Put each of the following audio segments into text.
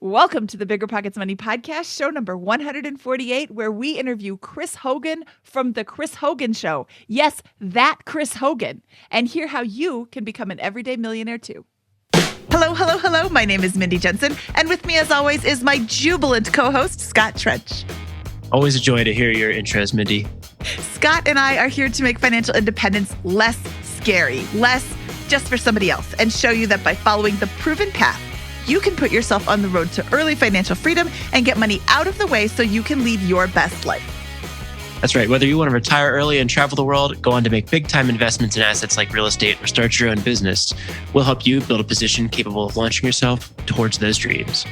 Welcome to the BiggerPockets Money Podcast, show number 148, where we interview Chris Hogan from The Chris Hogan Show. Yes, that Chris Hogan. And hear how you can become an everyday millionaire too. Hello, hello, hello. My name is Mindy Jensen. And with me, as always, is my jubilant co-host, Scott Trench. Always a joy to hear your intros, Mindy. Scott and I are here to make financial independence less scary, less just for somebody else, and show you that by following the proven path, you can put yourself on the road to early financial freedom and get money out of the way so you can lead your best life. That's right. Whether you want to retire early and travel the world, go on to make big-time investments in assets like real estate, or start your own business, we'll help you build a position capable of launching yourself towards those dreams.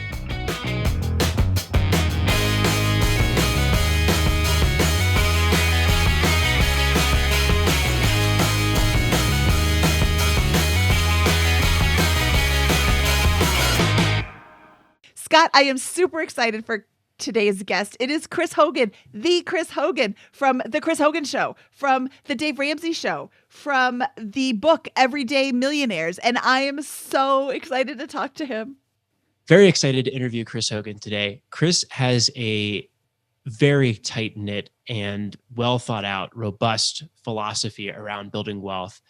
Scott, I am super excited for today's guest. It is Chris Hogan, the Chris Hogan from The Chris Hogan Show, from The Dave Ramsey Show, from the book Everyday Millionaires. And I am so excited to talk to him. Very excited to interview Chris Hogan today. Chris has a very tight-knit and well thought out, robust philosophy around building wealth.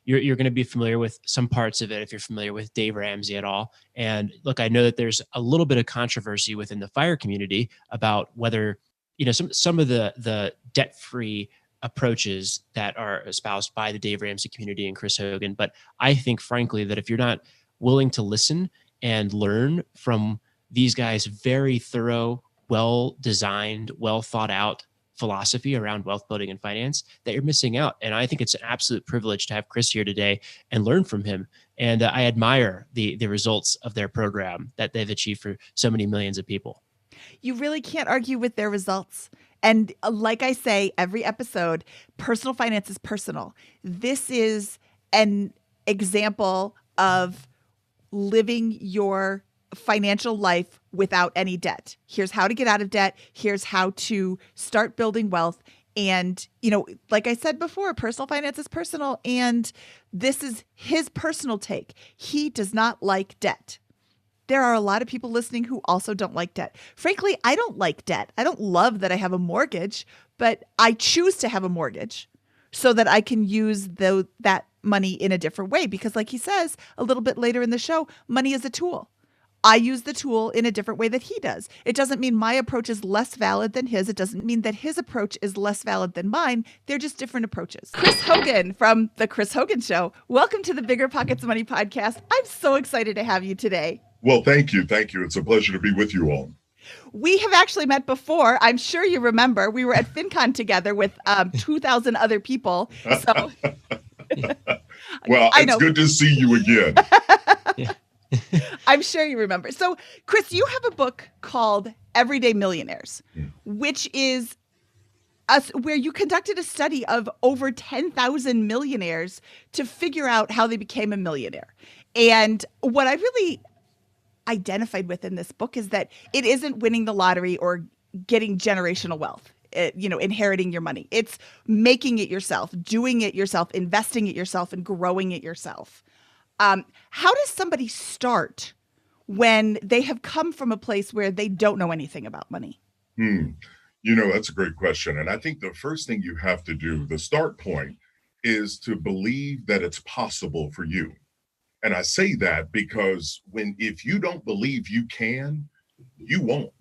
You're going to be familiar with some parts of it if you're familiar with Dave Ramsey at all. And look, I know that there's a little bit of controversy within the FIRE community about whether, some of the debt-free approaches that are espoused by the Dave Ramsey community and Chris Hogan. But I think, frankly, that if you're not willing to listen and learn from these guys' very thorough, well-designed, well-thought-out philosophy around wealth building and finance, that you're missing out. And I think it's an absolute privilege to have Chris here today and learn from him. And I admire the results of their program that they've achieved for so many millions of people. You really can't argue with their results. And like I say, every episode, personal finance is personal. This is an example of living your financial life without any debt. Here's how to get out of debt. Here's how to start building wealth. And, like I said before, personal finance is personal. And this is his personal take. He does not like debt. There are a lot of people listening who also don't like debt. Frankly, I don't like debt. I don't love that I have a mortgage, but I choose to have a mortgage so that I can use that money in a different way. Because like he says a little bit later in the show, money is a tool. I use the tool in a different way that he does. It doesn't mean my approach is less valid than his. It doesn't mean that his approach is less valid than mine. They're just different approaches. Chris Hogan from The Chris Hogan Show. Welcome to the BiggerPockets Money Podcast. I'm so excited to have you today. Well, thank you. Thank you. It's a pleasure to be with you all. We have actually met before. I'm sure you remember. We were at FinCon together with 2,000 other people. So, well, it's good to see you again. Yeah. I'm sure you remember. So, Chris, you have a book called Everyday Millionaires, which is where you conducted a study of over 10,000 millionaires to figure out how they became a millionaire. And what I really identified with in this book is that it isn't winning the lottery or getting generational wealth, inheriting your money. It's making it yourself, doing it yourself, investing it yourself, and growing it yourself. How does somebody start when they have come from a place where they don't know anything about money? That's a great question. And I think the first thing you have to do, the start point, is to believe that it's possible for you. And I say that because if you don't believe you can, you won't.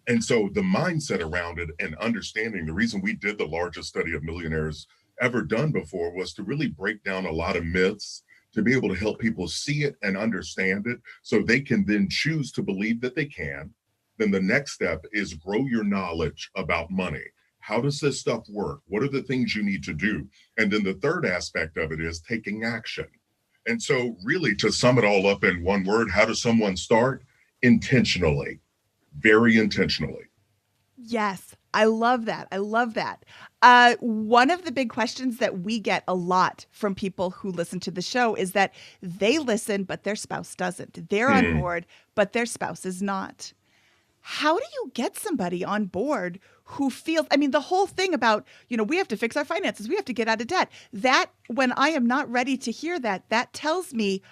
And so the mindset around it and understanding, the reason we did the largest study of millionaires ever done before was to really break down a lot of myths, to be able to help people see it and understand it so they can then choose to believe that they can. Then the next step is grow your knowledge about money. How does this stuff work? What are the things you need to do? And then the third aspect of it is taking action. And so really, to sum it all up in one word, how does someone start? Intentionally, very intentionally. Yes, I love that. I love that. One of the big questions that we get a lot from people who listen to the show is that they listen, but their spouse doesn't. They're on board, but their spouse is not. How do you get somebody on board who feels, the whole thing about, we have to fix our finances, we have to get out of debt. That, when I am not ready to hear that, that tells me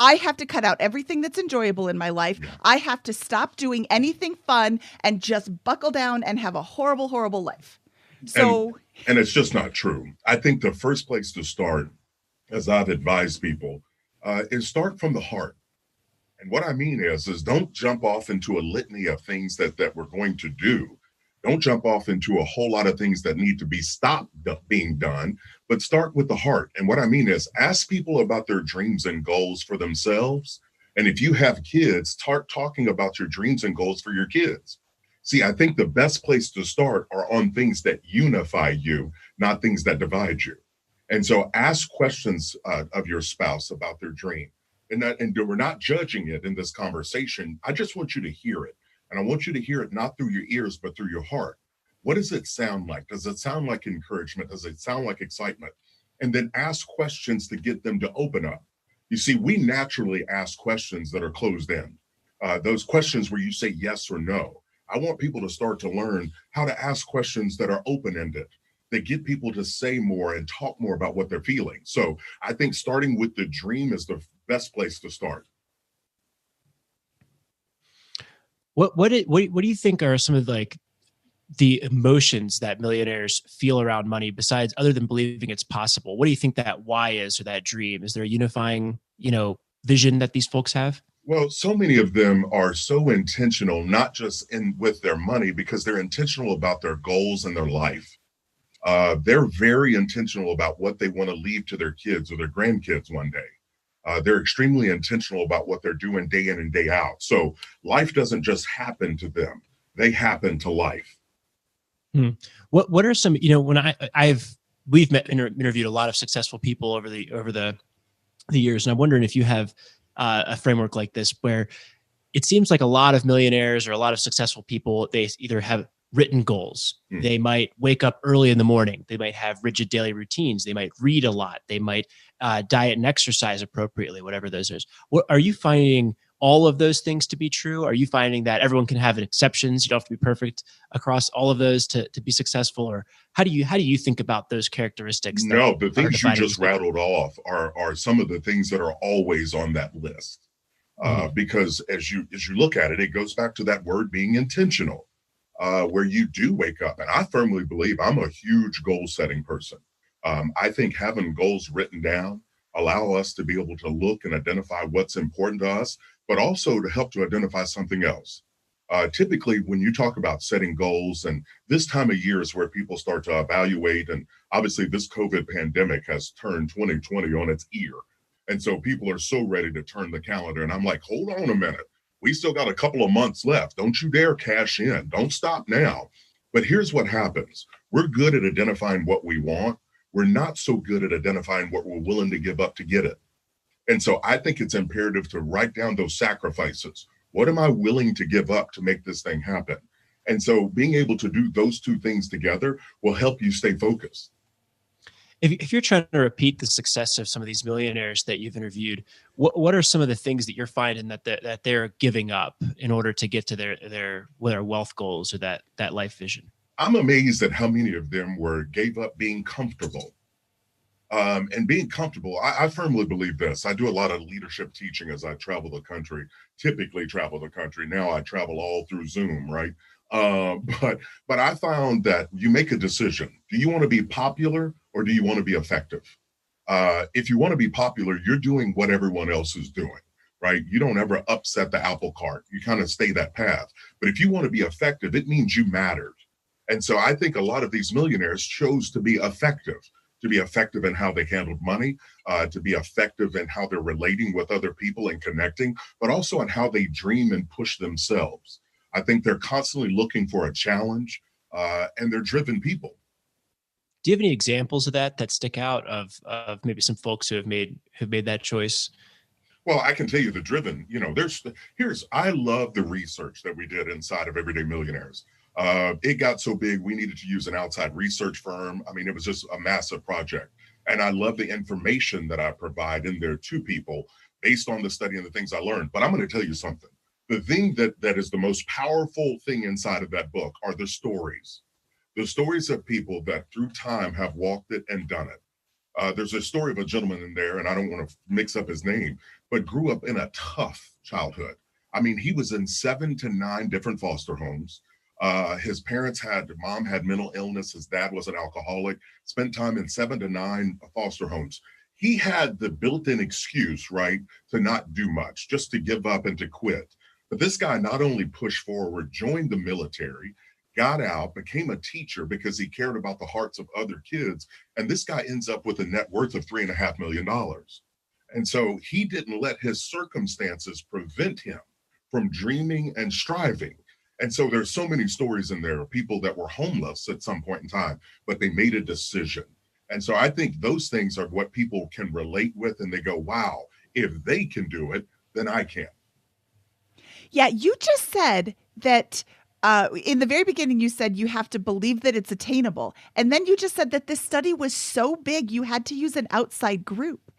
I have to cut out everything that's enjoyable in my life. Yeah. I have to stop doing anything fun and just buckle down and have a horrible, horrible life. So, and it's just not true. I think the first place to start, as I've advised people, is start from the heart. And what I mean is don't jump off into a litany of things that we're going to do. Don't jump off into a whole lot of things that need to be stopped being done, but start with the heart. And what I mean is ask people about their dreams and goals for themselves. And if you have kids, start talking about your dreams and goals for your kids. See, I think the best place to start are on things that unify you, not things that divide you. And so ask questions of your spouse about their dream. And we're not judging it in this conversation. I just want you to hear it. And I want you to hear it not through your ears, but through your heart. What does it sound like? Does it sound like encouragement? Does it sound like excitement? And then ask questions to get them to open up. You see, we naturally ask questions that are closed in. Those questions where you say yes or no. I want people to start to learn how to ask questions that are open-ended, that get people to say more and talk more about what they're feeling. So I think starting with the dream is the best place to start. What do you think are some of the emotions that millionaires feel around money, besides other than believing it's possible? What do you think that why is, or that dream? Is there a unifying, vision that these folks have? Well, so many of them are so intentional, not just with their money, because they're intentional about their goals and their life. They're very intentional about what they want to leave to their kids or their grandkids one day. They're extremely intentional about what they're doing day in and day out. So life doesn't just happen to them; they happen to life. What are some, when we've interviewed a lot of successful people over the years, and I'm wondering if you have a framework like this, where it seems like a lot of millionaires or a lot of successful people, they either have written goals. They might wake up early in the morning. They might have rigid daily routines. They might read a lot. They might diet and exercise appropriately, whatever those is. Are you finding all of those things to be true? Are you finding that everyone can have exceptions? You don't have to be perfect across all of those to be successful? Or how do you think about those characteristics? No, the things you just rattled off are some of the things that are always on that list. Because as you look at it, it goes back to that word being intentional. Where you do wake up. And I firmly believe I'm a huge goal setting person. I think having goals written down allow us to be able to look and identify what's important to us, but also to help to identify something else. Typically, when you talk about setting goals, and this time of year is where people start to evaluate, and obviously this COVID pandemic has turned 2020 on its ear. And so people are so ready to turn the calendar. And I'm like, hold on a minute. We still got a couple of months left. Don't you dare cash in. Don't stop now. But here's what happens. We're good at identifying what we want. We're not so good at identifying what we're willing to give up to get it. And so I think it's imperative to write down those sacrifices. What am I willing to give up to make this thing happen? And so being able to do those two things together will help you stay focused. If you're trying to repeat the success of some of these millionaires that you've interviewed, what are some of the things that you're finding that they're giving up in order to get to their wealth goals or that life vision? I'm amazed at how many of them gave up being comfortable. And being comfortable, I firmly believe this. I do a lot of leadership teaching as I typically travel the country. Now I travel all through Zoom, right? But I found that you make a decision. Do you want to be popular or do you want to be effective? If you want to be popular, you're doing what everyone else is doing, right? You don't ever upset the apple cart. You kind of stay that path. But if you want to be effective, it means you mattered. And so I think a lot of these millionaires chose to be effective in how they handled money, to be effective in how they're relating with other people and connecting, but also in how they dream and push themselves. I think they're constantly looking for a challenge, and they're driven people. Do you have any examples of that stick out of maybe some folks who have made that choice? Well, I can tell you the driven, I love the research that we did inside of Everyday Millionaires. It got so big, we needed to use an outside research firm. I mean, it was just a massive project. And I love the information that I provide in there to people based on the study and the things I learned. But I'm going to tell you something. The thing that is the most powerful thing inside of that book are the stories of people that through time have walked it and done it. There's a story of a gentleman in there, and I don't want to mix up his name, but grew up in a tough childhood. I mean, he was in 7 to 9 different foster homes. His mom had mental illness. His dad was an alcoholic, spent time in 7 to 9 foster homes. He had the built-in excuse, right, to not do much, just to give up and to quit. But this guy not only pushed forward, joined the military, got out, became a teacher because he cared about the hearts of other kids. And this guy ends up with a net worth of $3.5 million. And so he didn't let his circumstances prevent him from dreaming and striving. And so there's so many stories in there of people that were homeless at some point in time, but they made a decision. And so I think those things are what people can relate with, and they go, wow, if they can do it, then I can. Yeah, you just said that in the very beginning, you said you have to believe that it's attainable. And then you just said that this study was so big, you had to use an outside group.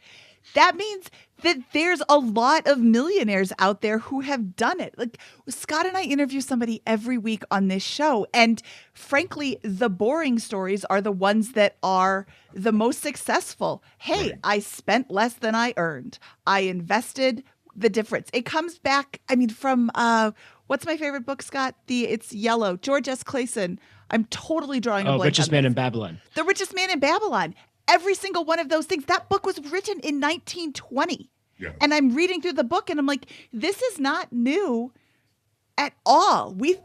That means that there's a lot of millionaires out there who have done it. Like Scott and I interview somebody every week on this show. And frankly, the boring stories are the ones that are the most successful. Hey, I spent less than I earned. I invested the difference. It comes back, I mean, from what's my favorite book, Scott? It's yellow. George S. Clayson. I'm totally drawing a blank. Richest Man in Babylon. The Richest Man in Babylon. Every single one of those things. That book was written in 1920. Yeah. And I'm reading through the book and I'm like, this is not new at all. We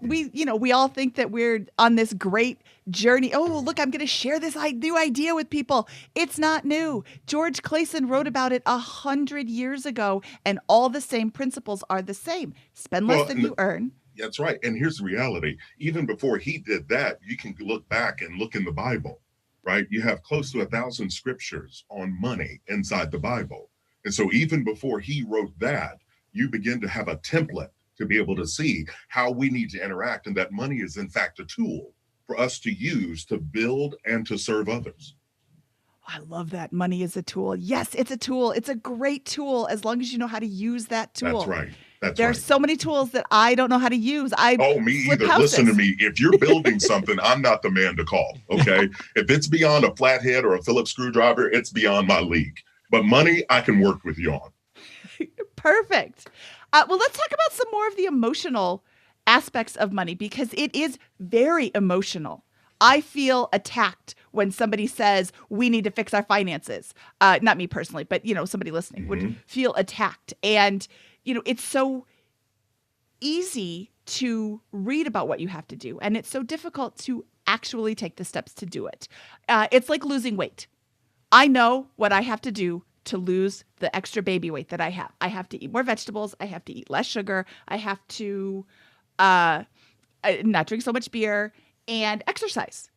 all think that we're on this great journey. Oh, look, I'm going to share this new idea with people. It's not new. George Clayson wrote about it 100 years ago, and all the same principles are the same. Spend less than you earn. That's right. And here's the reality. Even before he did that, you can look back and look in the Bible, right? You have close to 1,000 scriptures on money inside the Bible. And so even before he wrote that, you begin to have a template to be able to see how we need to interact, and that money is in fact a tool for us to use to build and to serve others. I love that. Money is a tool. Yes, it's a tool. It's a great tool as long as you know how to use that tool. That's right. There are so many tools that I don't know how to use. Me either. Listen to me. If you're building something, I'm not the man to call. Okay. If it's beyond a flathead or a Phillips screwdriver, it's beyond my league. But money, I can work with you on. Perfect. Well, let's talk about some more of the emotional aspects of money, because it is very emotional. I feel attacked when somebody says we need to fix our finances. Not me personally, but somebody listening would feel attacked. And it's so easy to read about what you have to do, and it's so difficult to actually take the steps to do it. It's like losing weight. I know what I have to do to lose the extra baby weight that I have. I have to eat more vegetables. I have to eat less sugar. I have to not drink so much beer and exercise.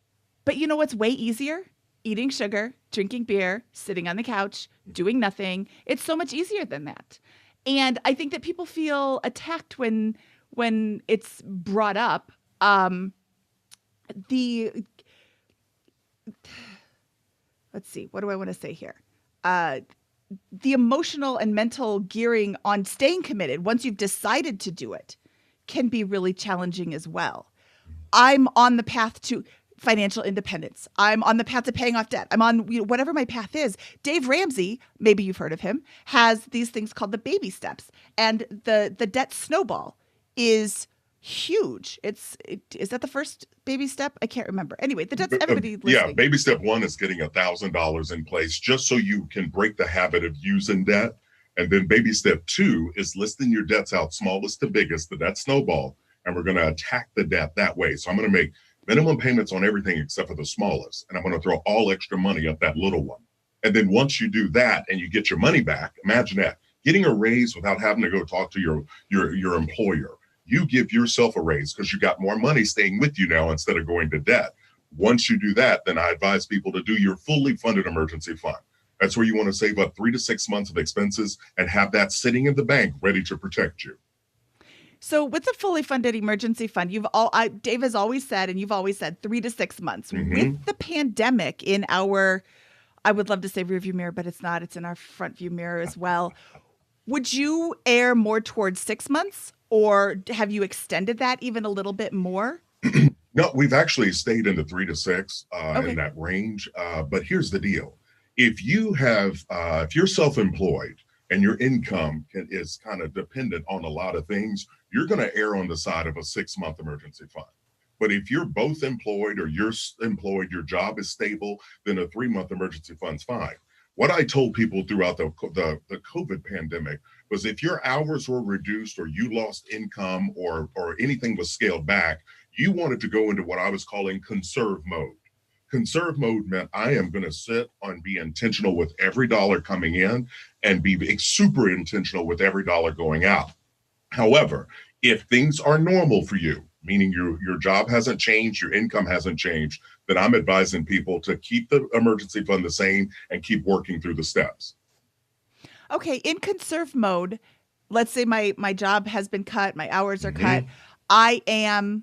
But you know what's way easier? Eating sugar, drinking beer, sitting on the couch, doing nothing. It's so much easier than that. And I think that people feel attacked when it's brought up. Let's see, what do I want to say here? The emotional and mental gearing on staying committed once you've decided to do it can be really challenging as well. I'm on the path to financial independence. I'm on the path to paying off debt. I'm on whatever my path is. Dave Ramsey, maybe you've heard of him, has these things called the baby steps. And the debt snowball is huge. Is that the first baby step? I can't remember. Anyway, the debt's everybody listening. Yeah, baby step 1 is getting $1,000 in place just so you can break the habit of using debt. And then baby step 2 is listing your debts out, smallest to biggest, the debt snowball. And we're going to attack the debt that way. So I'm going to make minimum payments on everything except for the smallest. And I'm going to throw all extra money at that little one. And then once you do that and you get your money back, imagine that, getting a raise without having to go talk to your employer. You give yourself a raise because you got more money staying with you now instead of going to debt. Once you do that, then I advise people to do your fully funded emergency fund. That's where you want to save up 3 to 6 months of expenses and have that sitting in the bank ready to protect you. So with the fully funded emergency fund, Dave has always said, and you've always said 3 to 6 months. With the pandemic in our, I would love to say rearview mirror, but it's not. It's in our front view mirror as well. Would you err more towards 6 months, or have you extended that even a little bit more? No, we've actually stayed in the 3 to 6 in that range. But here's the deal. if you're self-employed and your income is kind of dependent on a lot of things, you're going to err on the side of a 6-month emergency fund. But if you're both employed or you're employed, your job is stable, then a 3-month emergency fund's fine. What I told people throughout the COVID pandemic was if your hours were reduced or you lost income or anything was scaled back, you wanted to go into what I was calling conserve mode. Conserve mode meant I am going to sit and be intentional with every dollar coming in and be super intentional with every dollar going out. However, if things are normal for you, meaning your job hasn't changed, your income hasn't changed, then I'm advising people to keep the emergency fund the same and keep working through the steps. Okay, in conserve mode, let's say my job has been cut, my hours are cut. I am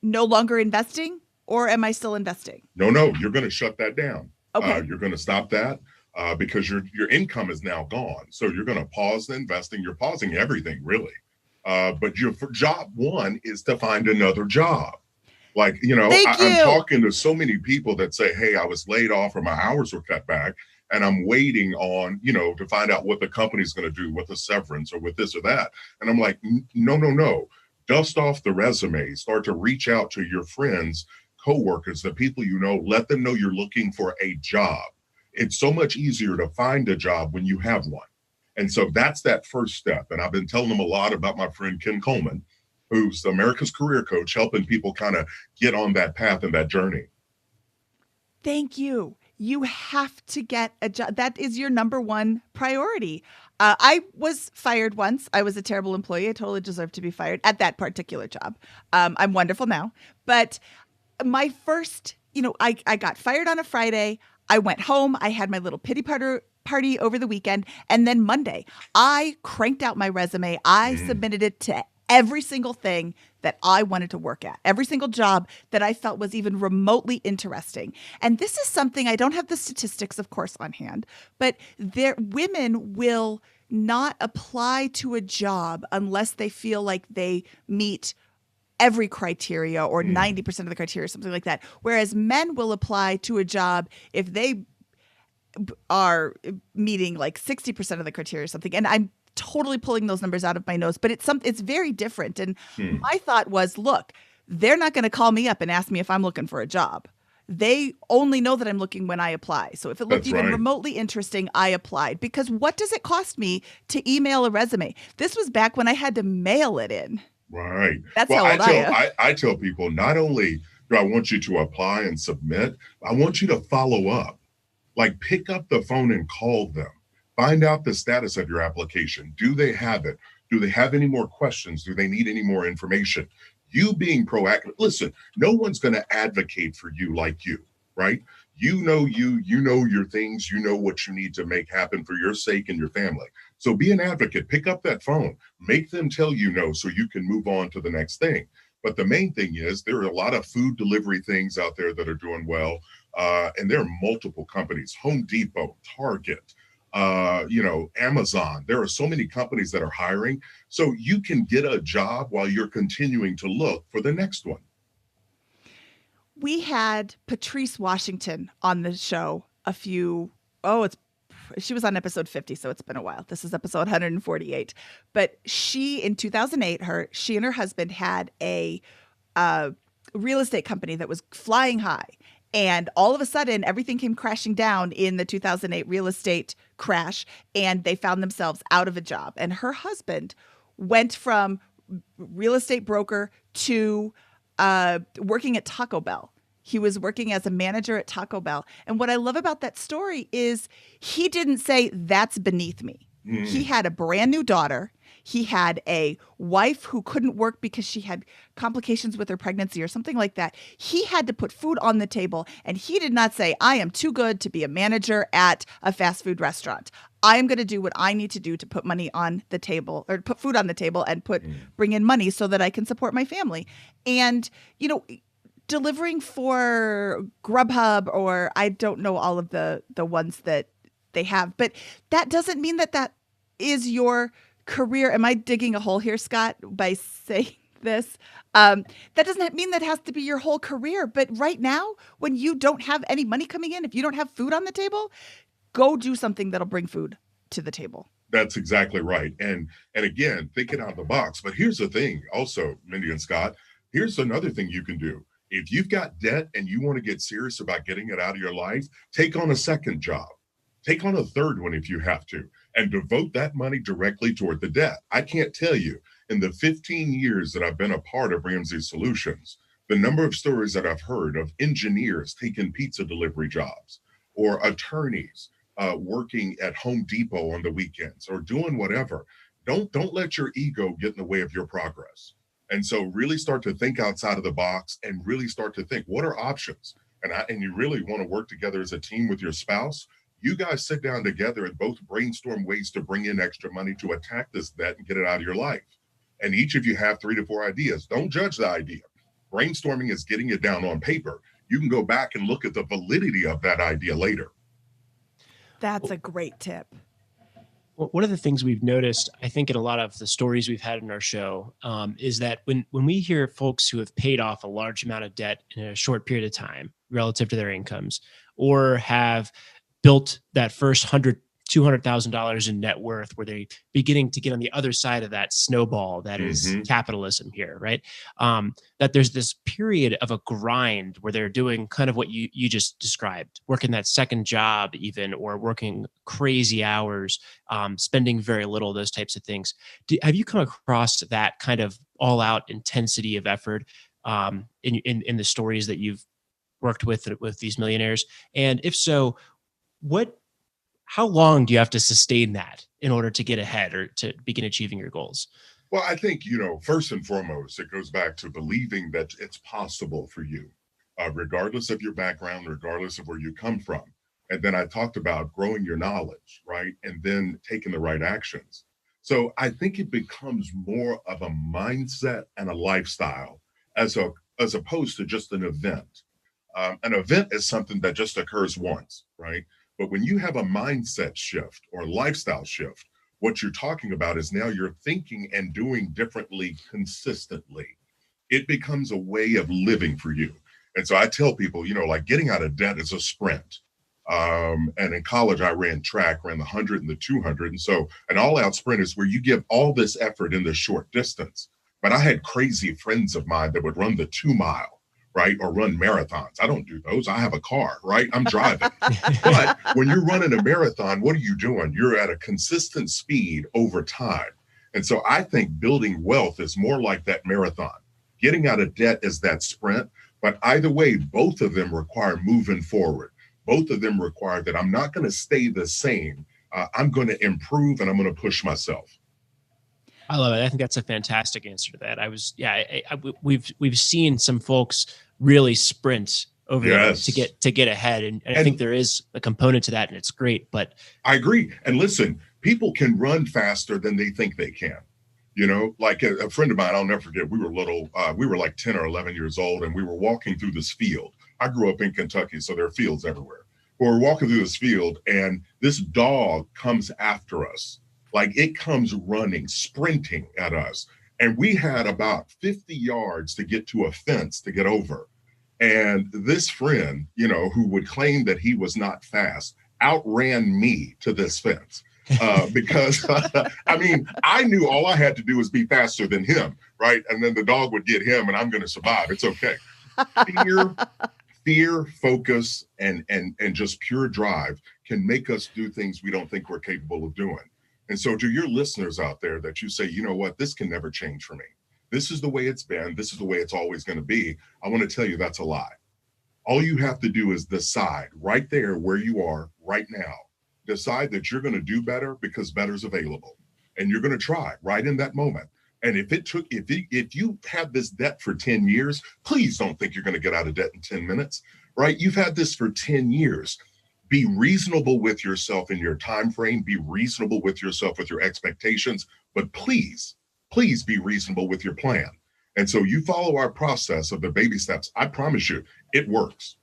no longer investing, or am I still investing? No, you're going to shut that down. Okay. You're going to stop that because your income is now gone. So you're going to pause the investing. You're pausing everything, really. But your job one is to find another job. Like, I'm talking to so many people that say, hey, I was laid off or my hours were cut back. And I'm waiting on, to find out what the company's going to do with the severance or with this or that. And I'm like, no. Dust off the resume. Start to reach out to your friends, coworkers, the people let them know you're looking for a job. It's so much easier to find a job when you have one. And so that's that first step. And I've been telling them a lot about my friend Ken Coleman, who's America's career coach, helping people kind of get on that path and that journey. Thank you. You have to get a job. That is your number one priority. I was fired once. I was a terrible employee. I totally deserved to be fired at that particular job. I'm wonderful now. But my first, I got fired on a Friday. I went home. I had my little pity party over the weekend. And then Monday, I cranked out my resume. I submitted it to every single thing that I wanted to work at, every single job that I felt was even remotely interesting. And this is something, I don't have the statistics, of course, on hand, but women will not apply to a job unless they feel like they meet every criteria or 90% of the criteria, something like that. Whereas men will apply to a job if they are meeting like 60% of the criteria or something. And I'm totally pulling those numbers out of my nose, but it's very different. And my thought was, look, they're not going to call me up and ask me if I'm looking for a job. They only know that I'm looking when I apply. So if it looked remotely interesting, I applied. Because what does it cost me to email a resume? This was back when I had to mail it in. Right. That's how old I am. I tell people, not only do I want you to apply and submit, I want you to follow up. Like, pick up the phone and call them. Find out the status of your application. Do they have it? Do they have any more questions? Do they need any more information? You being proactive. Listen, no one's going to advocate for you like you, right? You know your things. You know what you need to make happen for your sake and your family. So be an advocate. Pick up that phone. Make them tell you no so you can move on to the next thing. But the main thing is there are a lot of food delivery things out there that are doing well. And there are multiple companies, Home Depot, Target, Amazon. There are so many companies that are hiring. So you can get a job while you're continuing to look for the next one. We had Patrice Washington on the show she was on episode 50, so it's been a while. This is episode 148. But in 2008, she and her husband had a real estate company that was flying high. And all of a sudden, everything came crashing down in the 2008 real estate crash, and they found themselves out of a job. And her husband went from real estate broker to working at Taco Bell. He was working as a manager at Taco Bell. And what I love about that story is he didn't say, that's beneath me. He had a brand new daughter. He had a wife who couldn't work because she had complications with her pregnancy or something like that. He had to put food on the table, and he did not say, I am too good to be a manager at a fast food restaurant. I am going to do what I need to do to put money on the table, or put food on the table and bring in money so that I can support my family. And, delivering for Grubhub, or I don't know all of the ones that they have, but that doesn't mean that is your career. Am I digging a hole here, Scott, by saying this? That doesn't mean that has to be your whole career. But right now, when you don't have any money coming in, if you don't have food on the table, go do something that'll bring food to the table. That's exactly right. And again, thinking out of the box. But here's the thing also, Mindy and Scott, here's another thing you can do. If you've got debt and you want to get serious about getting it out of your life, take on a second job. Take on a third one if you have to, and devote that money directly toward the debt. I can't tell you, in the 15 years that I've been a part of Ramsey Solutions, the number of stories that I've heard of engineers taking pizza delivery jobs, or attorneys working at Home Depot on the weekends, or doing whatever. Don't let your ego get in the way of your progress. And so really start to think outside of the box and really start to think, what are options? And you really want to work together as a team with your spouse. You guys sit down together and both brainstorm ways to bring in extra money to attack this debt and get it out of your life. And each of you have 3 to 4 ideas. Don't judge the idea. Brainstorming is getting it down on paper. You can go back and look at the validity of that idea later. That's a great tip. Well, one of the things we've noticed, I think, in a lot of the stories we've had in our show, is that when we hear folks who have paid off a large amount of debt in a short period of time relative to their incomes, or have built that first $200,000 in net worth, where they beginning to get on the other side of that snowball that is capitalism here, right? That there's this period of a grind where they're doing kind of what you just described, working that second job even, or working crazy hours, spending very little, those types of things. Have you come across that kind of all out intensity of effort in the stories that you've worked with these millionaires? And if so, how long do you have to sustain that in order to get ahead or to begin achieving your goals? Well, I think, first and foremost, it goes back to believing that it's possible for you, regardless of your background, regardless of where you come from. And then I talked about growing your knowledge, right? And then taking the right actions. So I think it becomes more of a mindset and a lifestyle as opposed to just an event. An event is something that just occurs once, right? But when you have a mindset shift or lifestyle shift, what you're talking about is now you're thinking and doing differently consistently. It becomes a way of living for you. And so I tell people, like getting out of debt is a sprint. And in college, I ran track, ran the 100 and the 200. And so an all-out sprint is where you give all this effort in this short distance. But I had crazy friends of mine that would run the 2-mile. Right? Or run marathons. I don't do those. I have a car, right? I'm driving. But when you're running a marathon, what are you doing? You're at a consistent speed over time. And so I think building wealth is more like that marathon. Getting out of debt is that sprint. But either way, both of them require moving forward. Both of them require that I'm not going to stay the same. I'm going to improve and I'm going to push myself. I love it. I think that's a fantastic answer to that. We've seen some folks really sprint over there to get ahead, and I think there is a component to that, and it's great. But I agree. And listen, people can run faster than they think they can. Like a friend of mine, I'll never forget. We were little. We were like 10 or 11 years old, and we were walking through this field. I grew up in Kentucky, so there are fields everywhere. But we're walking through this field, and this dog comes after us. Like it comes running, sprinting at us. And we had about 50 yards to get to a fence to get over. And this friend, who would claim that he was not fast, outran me to this fence. Because, I knew all I had to do was be faster than him, right? And then the dog would get him and I'm going to survive. It's okay. Fear, focus, and just pure drive can make us do things we don't think we're capable of doing. And so to your listeners out there that you say, you know what, this can never change for me. This is the way it's been. This is the way it's always going to be. I want to tell you that's a lie. All you have to do is decide right there where you are right now. Decide that you're going to do better because better's available. And you're going to try right in that moment. And if you had this debt for 10 years, please don't think you're going to get out of debt in 10 minutes, right? You've had this for 10 years. Be reasonable with yourself in your time frame. Be reasonable with yourself with your expectations, but please be reasonable with your plan. And so you follow our process of the baby steps. I promise you, it works.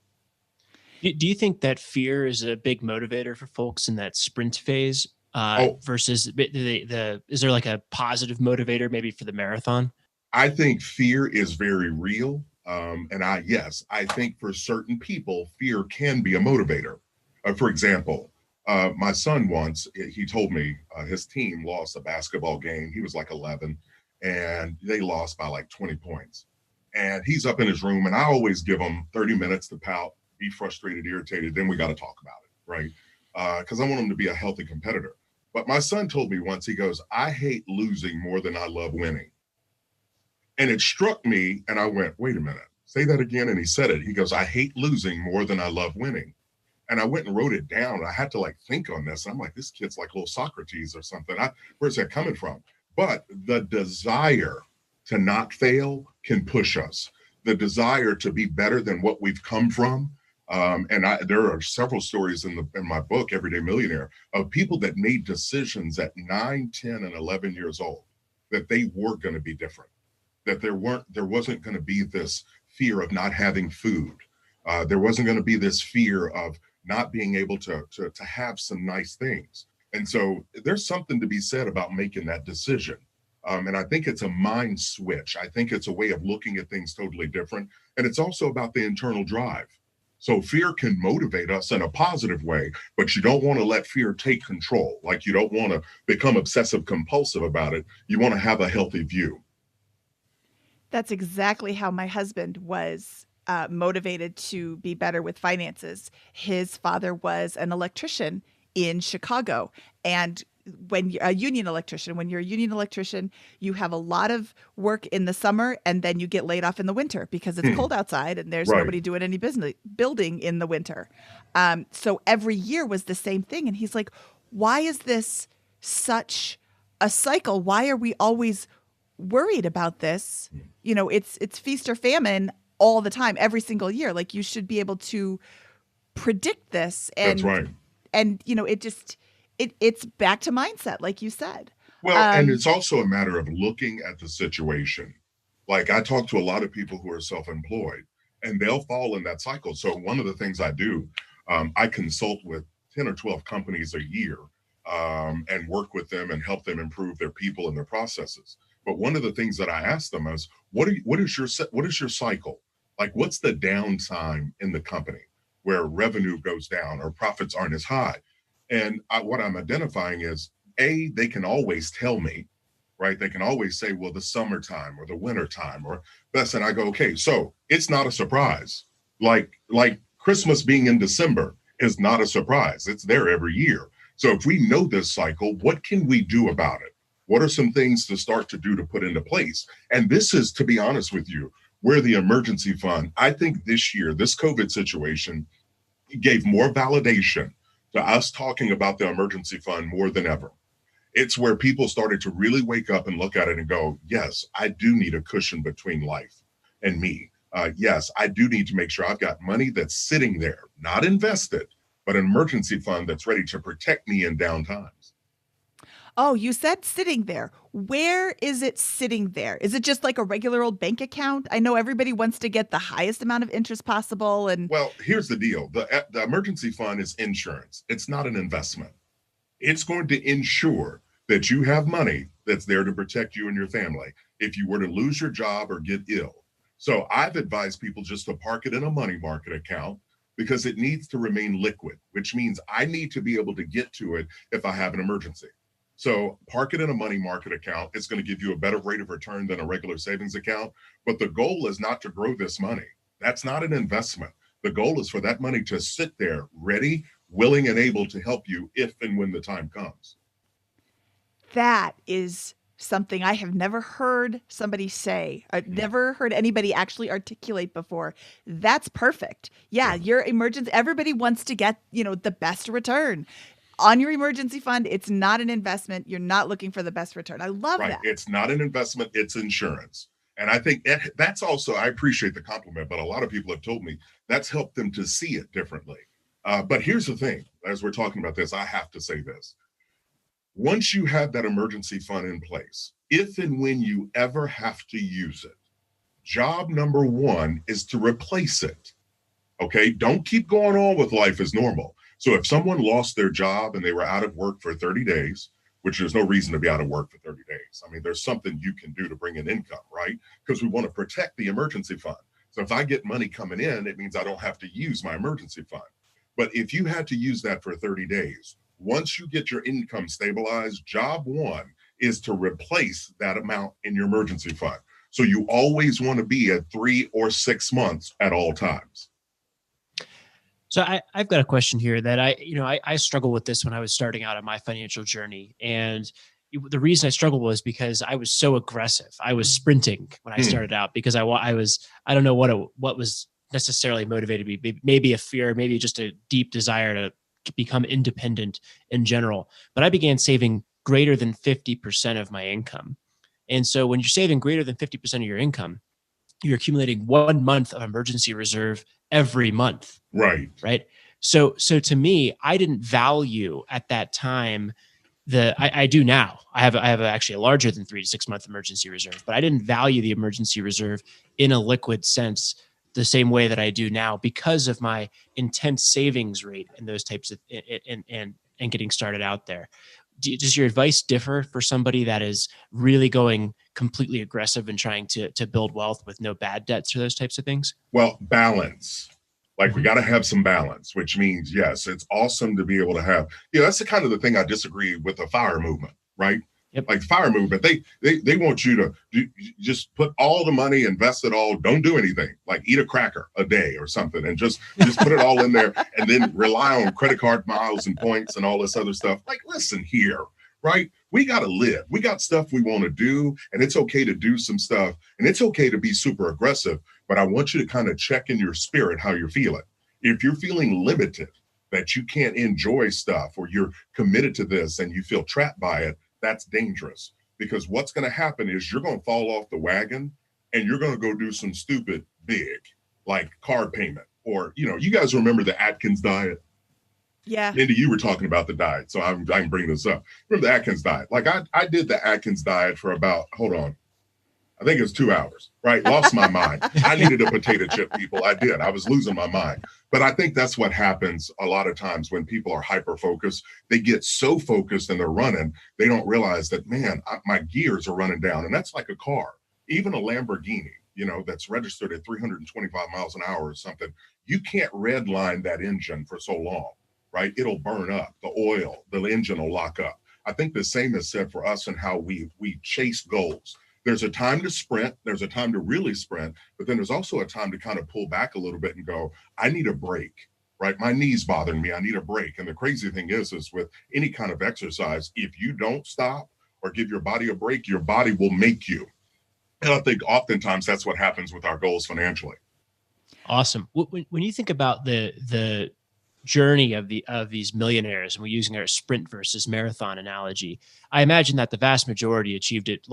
Do you think that fear is a big motivator for folks in that sprint phase versus is there like a positive motivator maybe for the marathon? I think fear is very real. I think for certain people, fear can be a motivator. For example, My son once, he told me his team lost a basketball game. He was like 11, and they lost by like 20 points. And he's up in his room, and I always give him 30 minutes to pout, be frustrated, irritated. Then we got to talk about it, right? Because I want him to be a healthy competitor. But my son told me once, he goes, I hate losing more than I love winning. And it struck me, and I went, wait a minute, say that again. And he said it. He goes, I hate losing more than I love winning. And I went and wrote it down. I had to like think on this. I'm like, this kid's like little Socrates or something. Where's that coming from? But the desire to not fail can push us. The desire to be better than what we've come from. There are several stories in my book, Everyday Millionaire, of people that made decisions at 9, 10, and 11 years old that they were going to be different, that there wasn't going to be this fear of not having food. There wasn't going to be this fear of not being able to have some nice things. And so there's something to be said about making that decision. And I think it's a mind switch. I think it's a way of looking at things totally different. And it's also about the internal drive. So fear can motivate us in a positive way, but you don't want to let fear take control. Like, you don't want to become obsessive compulsive about it. You want to have a healthy view. That's exactly how my husband was motivated to be better with finances. His father was an electrician in Chicago. And when you're a union electrician, you have a lot of work in the summer, and then you get laid off in the winter because it's cold outside and there's nobody doing any business building in the winter. So every year was the same thing. And he's like, why is this such a cycle? Why are we always worried about this? You know, it's feast or famine all the time, every single year. Like, you should be able to predict this. And that's right. And you know, it's back to mindset, like you said. Well, and it's also a matter of looking at the situation. Like, I talk to a lot of people who are self-employed, and they'll fall in that cycle. So one of the things I do, I consult with 10 or 12 companies a year, and work with them and help them improve their people and their processes. But one of the things that I ask them is, what is your cycle? Like, what's the downtime in the company where revenue goes down or profits aren't as high? And what I'm identifying is, they can always tell me, right? They can always say, well, the summertime or the wintertime or this. And I go, okay, so it's not a surprise. Like Christmas being in December is not a surprise. It's there every year. So if we know this cycle, what can we do about it? What are some things to start to do to put into place? And this is, to be honest with you, where the emergency fund, I think this year, this COVID situation gave more validation to us talking about the emergency fund more than ever. It's where people started to really wake up and look at it and go, yes, I do need a cushion between life and me. Yes, I do need to make sure I've got money that's sitting there, not invested, but an emergency fund that's ready to protect me in down times. Oh, you said sitting there. Where is it sitting there? Is it just like a regular old bank account? I know everybody wants to get the highest amount of interest possible. And well, here's the deal. The emergency fund is insurance. It's not an investment. It's going to ensure that you have money that's there to protect you and your family if you were to lose your job or get ill. So I've advised people just to park it in a money market account, because it needs to remain liquid, which means I need to be able to get to it if I have an emergency. So park it in a money market account. It's going to give you a better rate of return than a regular savings account. But the goal is not to grow this money. That's not an investment. The goal is for that money to sit there ready, willing, and able to help you if and when the time comes. That is something I have never heard somebody say. I've never heard anybody actually articulate before. That's perfect. Yeah, your emergency, everybody wants to get, the best return. On your emergency fund, it's not an investment. You're not looking for the best return. I love that. It's not an investment. It's insurance. And I think that's also, I appreciate the compliment, but a lot of people have told me that's helped them to see it differently. But here's the thing, as we're talking about this, I have to say this. Once you have that emergency fund in place, if and when you ever have to use it, job number one is to replace it. Okay, don't keep going on with life as normal. So if someone lost their job and they were out of work for 30 days, which there's no reason to be out of work for 30 days. I mean, there's something you can do to bring in income, right? Because we want to protect the emergency fund. So if I get money coming in, it means I don't have to use my emergency fund. But if you had to use that for 30 days, once you get your income stabilized, job one is to replace that amount in your emergency fund. So you always want to be at 3 or 6 months at all times. So I've got a question here that I struggle with this when I was starting out on my financial journey. And the reason I struggled was because I was so aggressive. I was sprinting when I started out because I don't know what was necessarily motivated me. Maybe a fear, maybe just a deep desire to become independent in general. But I began saving greater than 50% of my income. And so when you're saving greater than 50% of your income, you're accumulating 1 month of emergency reserve every month. Right. So to me, I didn't value at that time I do now. I have actually a larger than 3 to 6 month emergency reserve, but I didn't value the emergency reserve in a liquid sense the same way that I do now because of my intense savings rate and those types of and getting started out there. Does your advice differ for somebody that is really going completely aggressive and trying to build wealth with no bad debts or those types of things? Well, balance. Like we got to have some balance, which means, yes, it's awesome to be able to have, that's the kind of the thing I disagree with the FIRE movement, right? Yep. Like FIRE movement, they want you to just put all the money, invest it all, don't do anything, like eat a cracker a day or something, and just put it all in there and then rely on credit card miles and points and all this other stuff. Like, listen here, right? We got to live. We got stuff we want to do, and it's okay to do some stuff, and it's okay to be super aggressive, but I want you to kind of check in your spirit how you're feeling. If you're feeling limited, that you can't enjoy stuff, or you're committed to this and you feel trapped by it, that's dangerous, because what's going to happen is you're going to fall off the wagon and you're going to go do some stupid big, like car payment, or, you guys remember the Atkins diet? Yeah. Mindy, you were talking about the diet, so I can bring this up. Remember the Atkins diet? Like I did the Atkins diet for about, I think it was 2 hours, right? Lost my mind. I needed a potato chip, people. I did. I was losing my mind. But I think that's what happens a lot of times when people are hyper-focused. They get so focused and they're running, they don't realize that, man, my gears are running down. And that's like a car. Even a Lamborghini, that's registered at 325 miles an hour or something. You can't redline that engine for so long, right? It'll burn up. The oil, the engine will lock up. I think the same is said for us and how we chase goals. There's a time to sprint, there's a time to really sprint, but then there's also a time to kind of pull back a little bit and go, I need a break, right? My knee's bothering me, I need a break. And the crazy thing is with any kind of exercise, if you don't stop or give your body a break, your body will make you. And I think oftentimes that's what happens with our goals financially. Awesome. When you think about the journey of these millionaires, and we're using our sprint versus marathon analogy, I imagine that the vast majority achieved it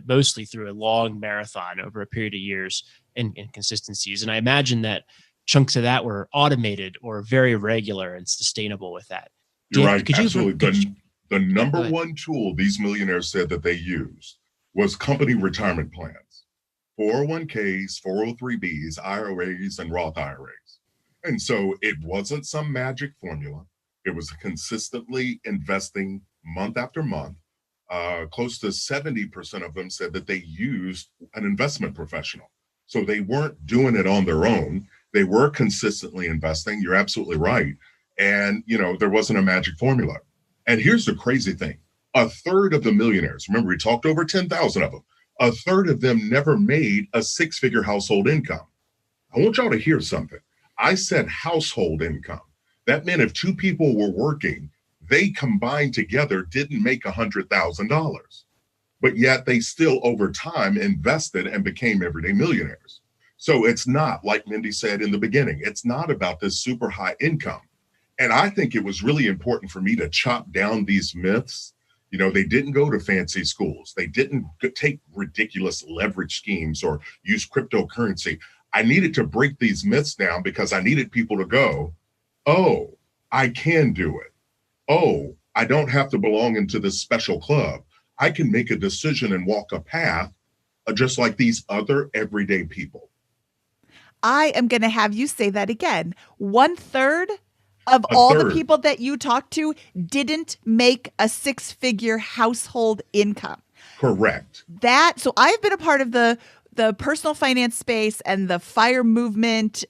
mostly through a long marathon over a period of years and consistencies. And I imagine that chunks of that were automated or very regular and sustainable with that. You're right. Absolutely. The number one tool these millionaires said that they used was company retirement plans, 401ks, 403bs, IRAs, and Roth IRAs. And so it wasn't some magic formula. It was consistently investing month after month. Close to 70% of them said that they used an investment professional. So they weren't doing it on their own. They were consistently investing. You're absolutely right. And, there wasn't a magic formula. And here's the crazy thing. A third of the millionaires, remember we talked over 10,000 of them, a third of them never made a 6-figure household income. I want y'all to hear something. I said household income. That meant if 2 people were working, they combined together didn't make $100,000, but yet they still over time invested and became everyday millionaires. So it's not, like Mindy said in the beginning, it's not about this super high income. And I think it was really important for me to chop down these myths. They didn't go to fancy schools. They didn't take ridiculous leverage schemes or use cryptocurrency. I needed to break these myths down because I needed people to go, oh, I can do it. Oh, I don't have to belong into this special club. I can make a decision and walk a path just like these other everyday people. I am going to have you say that again. 1/3 of all the people that you talked to didn't make a 6-figure household income. Correct. So I've been a part of the personal finance space and the FIRE movement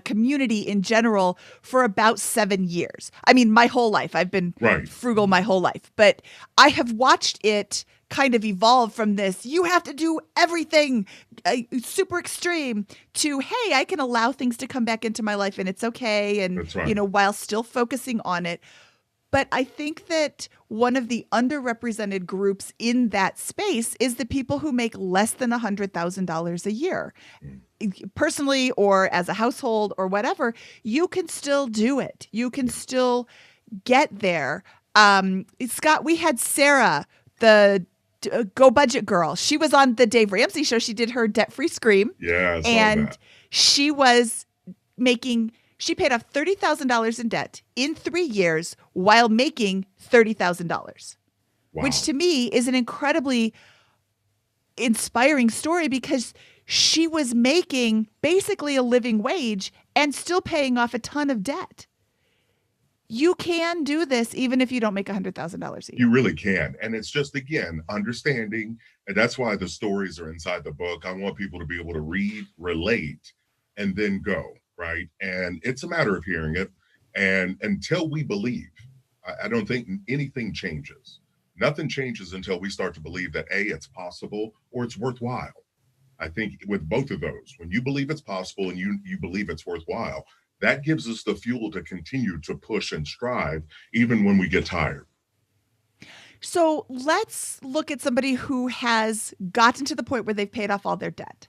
community in general for about 7 years. I mean, my whole life. I've been frugal my whole life, but I have watched it kind of evolve from this, you have to do everything super extreme, to, hey, I can allow things to come back into my life and it's okay. And, while still focusing on it. But I think that one of the underrepresented groups in that space is the people who make less than $100,000 a year. Personally, or as a household or whatever, you can still do it. You can still get there. Scott, we had Sarah, the Go Budget girl. She was on the Dave Ramsey show. She did her debt-free scream. Yeah, I saw and that. She paid off $30,000 in debt in 3 years while making $30,000, which to me is an incredibly inspiring story, because she was making basically a living wage and still paying off a ton of debt. You can do this even if you don't make $100,000 a year. You really can. And it's just, again, understanding. And that's why the stories are inside the book. I want people to be able to read, relate, and then go, right? And it's a matter of hearing it. And until we believe, I don't think anything changes. Nothing changes until we start to believe that, A, it's possible or it's worthwhile. I think with both of those, when you believe it's possible and you believe it's worthwhile, that gives us the fuel to continue to push and strive, even when we get tired. So let's look at somebody who has gotten to the point where they've paid off all their debt.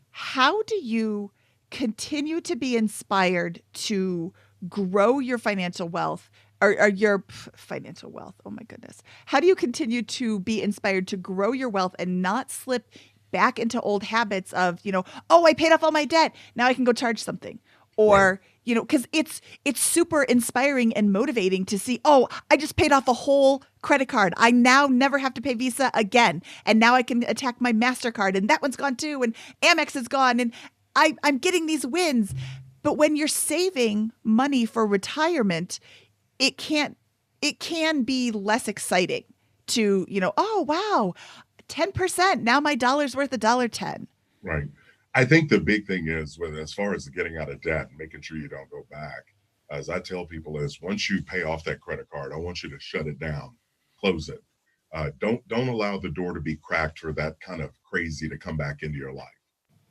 How do you continue to be inspired to grow your financial wealth, or your financial wealth? Oh my goodness. How do you continue to be inspired to grow your wealth and not slip back into old habits of, I paid off all my debt, now I can go charge something? Or, because it's super inspiring and motivating to see, I just paid off a whole credit card. I now never have to pay Visa again. And now I can attack my MasterCard, and that one's gone too. And Amex is gone. And I'm getting these wins. But when you're saving money for retirement, it can be less exciting to, oh, wow, 10%. Now my dollar's worth $1.10. Right. I think the big thing is, as far as getting out of debt and making sure you don't go back, as I tell people, is once you pay off that credit card, I want you to shut it down, close it. Don't allow the door to be cracked for that kind of crazy to come back into your life,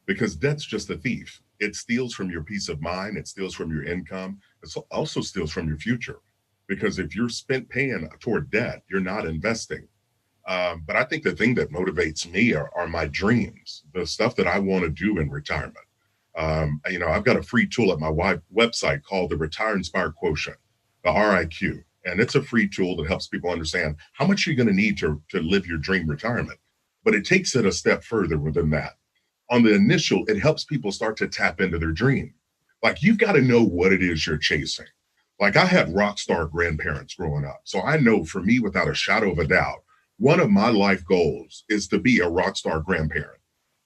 because debt's just a thief. It steals from your peace of mind. It steals from your income. It also steals from your future, because if you're paying toward debt, you're not investing. But I think the thing that motivates me are my dreams, the stuff that I want to do in retirement. I've got a free tool at my website called the Retire Inspired Quotient, the RIQ. And it's a free tool that helps people understand how much you're going to need to live your dream retirement. But it takes it a step further than that. On the initial, it helps people start to tap into their dream. Like, you've got to know what it is you're chasing. Like, I had rock star grandparents growing up. So I know, for me, without a shadow of a doubt, one of my life goals is to be a rock star grandparent.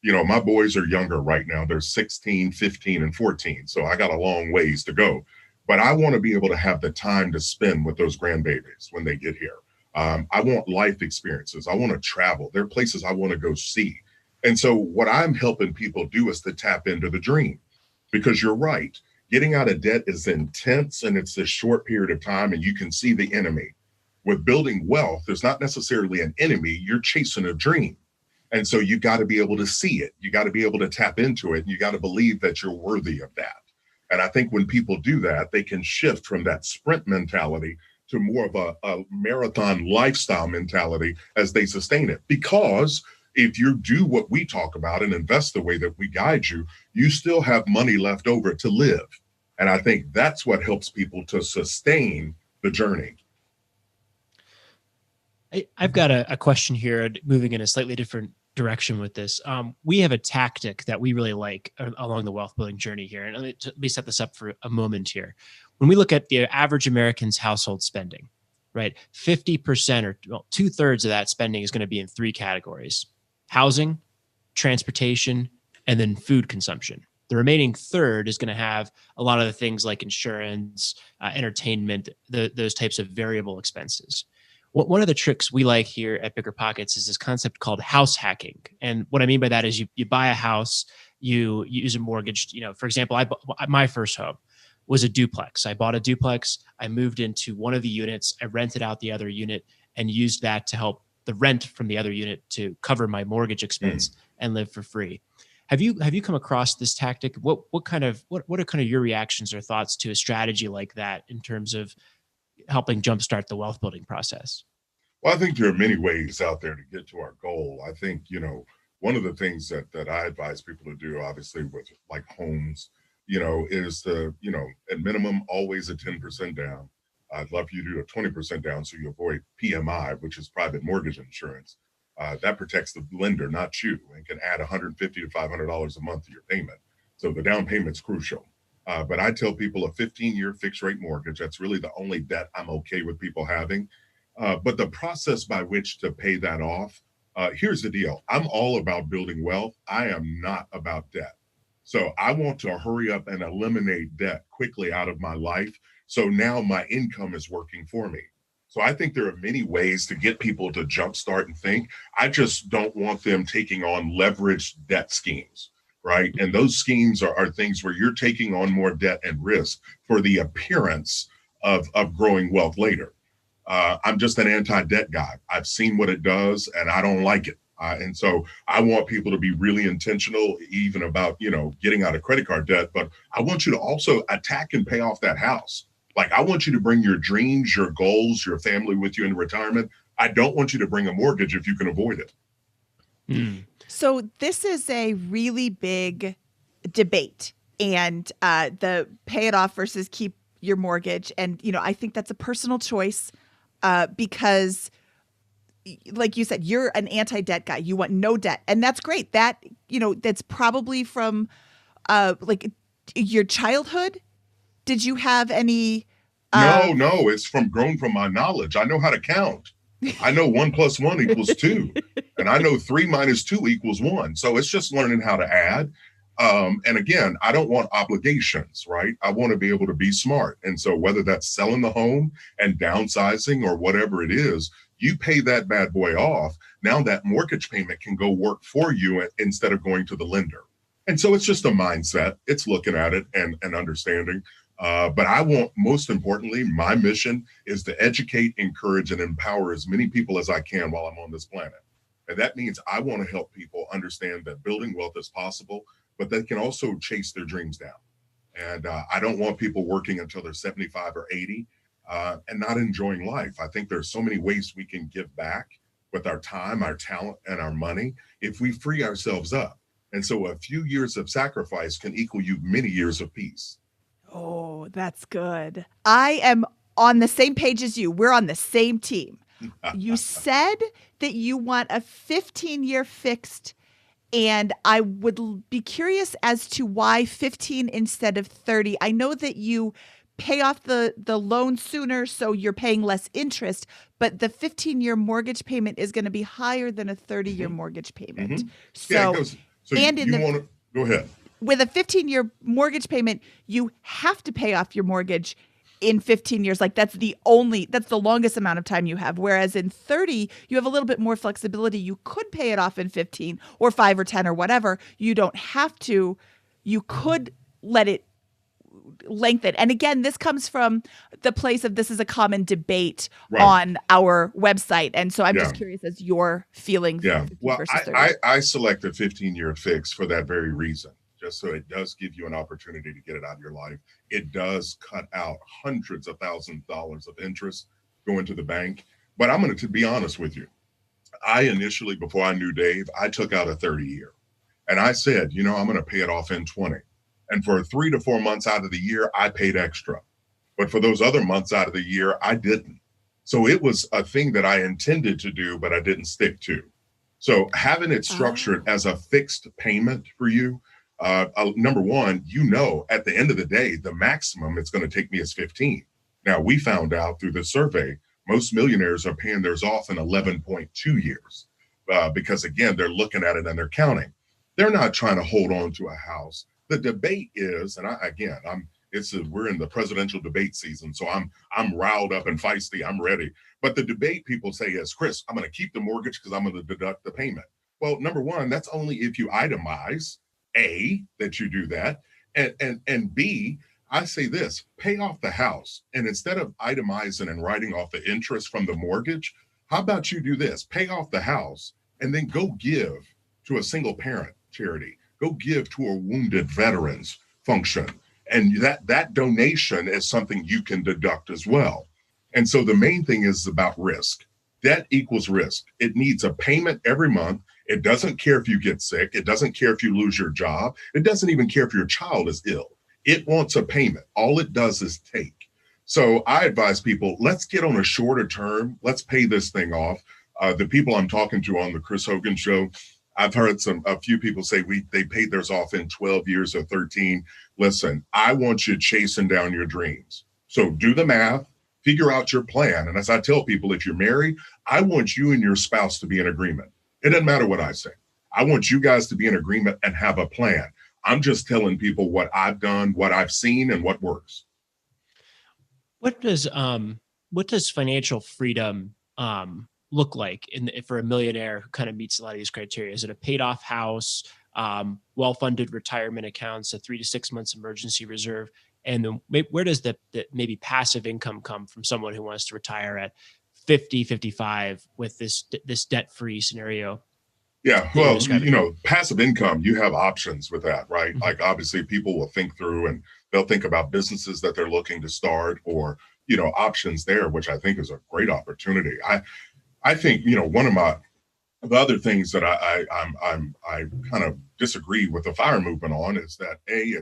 My boys are younger right now. They're 16, 15, and 14. So I got a long ways to go. But I want to be able to have the time to spend with those grandbabies when they get here. I want life experiences. I want to travel. There are places I want to go see. And so what I'm helping people do is to tap into the dream. Because you're right. Getting out of debt is intense, and it's a short period of time, and you can see the enemy. With building wealth, there's not necessarily an enemy. You're chasing a dream. And so you got to be able to see it. You got to be able to tap into it. And you got to believe that you're worthy of that. And I think when people do that, they can shift from that sprint mentality to more of a marathon lifestyle mentality as they sustain it. Because if you do what we talk about and invest the way that we guide you, you still have money left over to live. And I think that's what helps people to sustain the journey. I've got a question here, moving in a slightly different direction with this. We have a tactic that we really like along the wealth building journey here. And let me set this up for a moment here. When we look at the average American's household spending, right, 50% or 2/3 of that spending is going to be in 3 categories: housing, transportation, and then food consumption. The remaining third is going to have a lot of the things like insurance, entertainment, those types of variable expenses. One of the tricks we like here at BiggerPockets is this concept called house hacking. And what I mean by that is you buy a house, you use a mortgage. For example, my first home was a duplex. I bought a duplex. I moved into one of the units. I rented out the other unit and used that to help the rent from the other unit to cover my mortgage expense and live for free. Have you come across this tactic? What are kind of your reactions or thoughts to a strategy like that in terms of helping jumpstart the wealth building process? Well, I think there are many ways out there to get to our goal. I think, one of the things that I advise people to do, obviously with like homes, is to, at minimum, always a 10% down. I'd love for you to do a 20% down so you avoid PMI, which is private mortgage insurance. That protects the lender, not you, and can add $150 to $500 a month to your payment. So the down payment's crucial. But I tell people a 15-year fixed rate mortgage, that's really the only debt I'm okay with people having. But the process by which to pay that off, here's the deal. I'm all about building wealth. I am not about debt. So I want to hurry up and eliminate debt quickly out of my life. So now my income is working for me. So I think there are many ways to get people to jumpstart and think. I just don't want them taking on leveraged debt schemes, right? And those schemes are things where you're taking on more debt and risk for the appearance of growing wealth later. I'm just an anti-debt guy. I've seen what it does and I don't like it. And so I want people to be really intentional, even about, getting out of credit card debt. But I want you to also attack and pay off that house. Like, I want you to bring your dreams, your goals, your family with you in retirement. I don't want you to bring a mortgage if you can avoid it. So this is a really big debate, and the pay it off versus keep your mortgage. And, I think that's a personal choice because, like you said, you're an anti-debt guy. You want no debt. And that's great. That, that's probably from like your childhood. Did you have any? No, it's grown from my knowledge. I know how to count. I know 1 + 1 = 2. And I know 3 - 2 = 1. So it's just learning how to add. And again, I don't want obligations, right? I want to be able to be smart. And so whether that's selling the home and downsizing or whatever it is, you pay that bad boy off. Now that mortgage payment can go work for you instead of going to the lender. And so it's just a mindset. It's looking at it and understanding. But I want, most importantly, my mission is to educate, encourage, and empower as many people as I can while I'm on this planet. And that means I want to help people understand that building wealth is possible, but they can also chase their dreams down. And I don't want people working until they're 75 or 80 and not enjoying life. I think there's so many ways we can give back with our time, our talent, and our money if we free ourselves up. And so a few years of sacrifice can equal you many years of peace. Oh, that's good. I am on the same page as you. We're on the same team. You said that you want a 15-year fixed, and I would be curious as to why 15 instead of 30. I know that you pay off the loan sooner, so you're paying less interest, but the 15-year mortgage payment is going to be higher than a 30-year mortgage payment. So, go ahead. With a 15-year mortgage payment, you have to pay off your mortgage in 15 years. Like that's the longest amount of time you have. Whereas in 30, you have a little bit more flexibility. You could pay it off in 15 or 5 or 10 or whatever. You don't have to. You could let it lengthen. And again, this comes from the place of this is a common debate on our website. And so I'm just curious as your feeling. Yeah. Well, I select a 15-year fix for that very reason. Just so it does give you an opportunity to get it out of your life. It does cut out hundreds of thousands of dollars of interest going to the bank. But I'm going to be honest with you. I initially, before I knew Dave, I took out a 30-year. And I said, I'm going to pay it off in 20. And for 3 to 4 months out of the year, I paid extra. But for those other months out of the year, I didn't. So it was a thing that I intended to do, but I didn't stick to. So having it structured as a fixed payment for you, number one, at the end of the day, the maximum it's going to take me is 15. Now, we found out through the survey, most millionaires are paying theirs off in 11.2 years because, again, they're looking at it and they're counting. They're not trying to hold on to a house. The debate is, and we're in the presidential debate season, so I'm riled up and feisty. I'm ready. But the debate people say is, Chris, I'm going to keep the mortgage because I'm going to deduct the payment. Well, number one, that's only if you itemize. A, that you do that. And B, I say this, pay off the house. And instead of itemizing and writing off the interest from the mortgage, how about you do this? Pay off the house and then go give to a single parent charity. Go give to a wounded veterans function. And that donation is something you can deduct as well. And so the main thing is about risk. Debt equals risk. It needs a payment every month. It doesn't care if you get sick. It doesn't care if you lose your job. It doesn't even care if your child is ill. It wants a payment. All it does is take. So I advise people, let's get on a shorter term. Let's pay this thing off. The people I'm talking to on the Chris Hogan show, I've heard a few people say they paid theirs off in 12 years or 13. Listen, I want you chasing down your dreams. So do the math, figure out your plan. And as I tell people, if you're married, I want you and your spouse to be in agreement. It doesn't matter what I say. I want you guys to be in agreement and have a plan. I'm just telling people what I've done, what I've seen, and what works. What does financial freedom look like for a millionaire who kind of meets a lot of these criteria? Is it a paid off house, well-funded retirement accounts, a 3 to 6 months emergency reserve? And then where does the maybe passive income come from someone who wants to retire at 50, 55 with this debt-free scenario? Yeah, well, passive income, you have options with that, right? Mm-hmm. Like obviously people will think through and they'll think about businesses that they're looking to start or, options there, which I think is a great opportunity. I think, one of the other things that I kind of disagree with the FIRE movement on is that they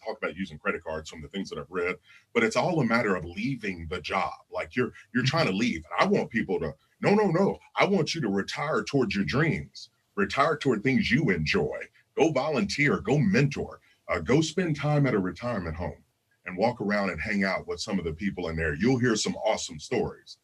talk about using credit cards from the things that I've read, but it's all a matter of leaving the job. Like you're trying to leave. And I want people to, no. I want you to retire towards your dreams, retire toward things you enjoy, go volunteer, go mentor, go spend time at a retirement home and walk around and hang out with some of the people in there. You'll hear some awesome stories.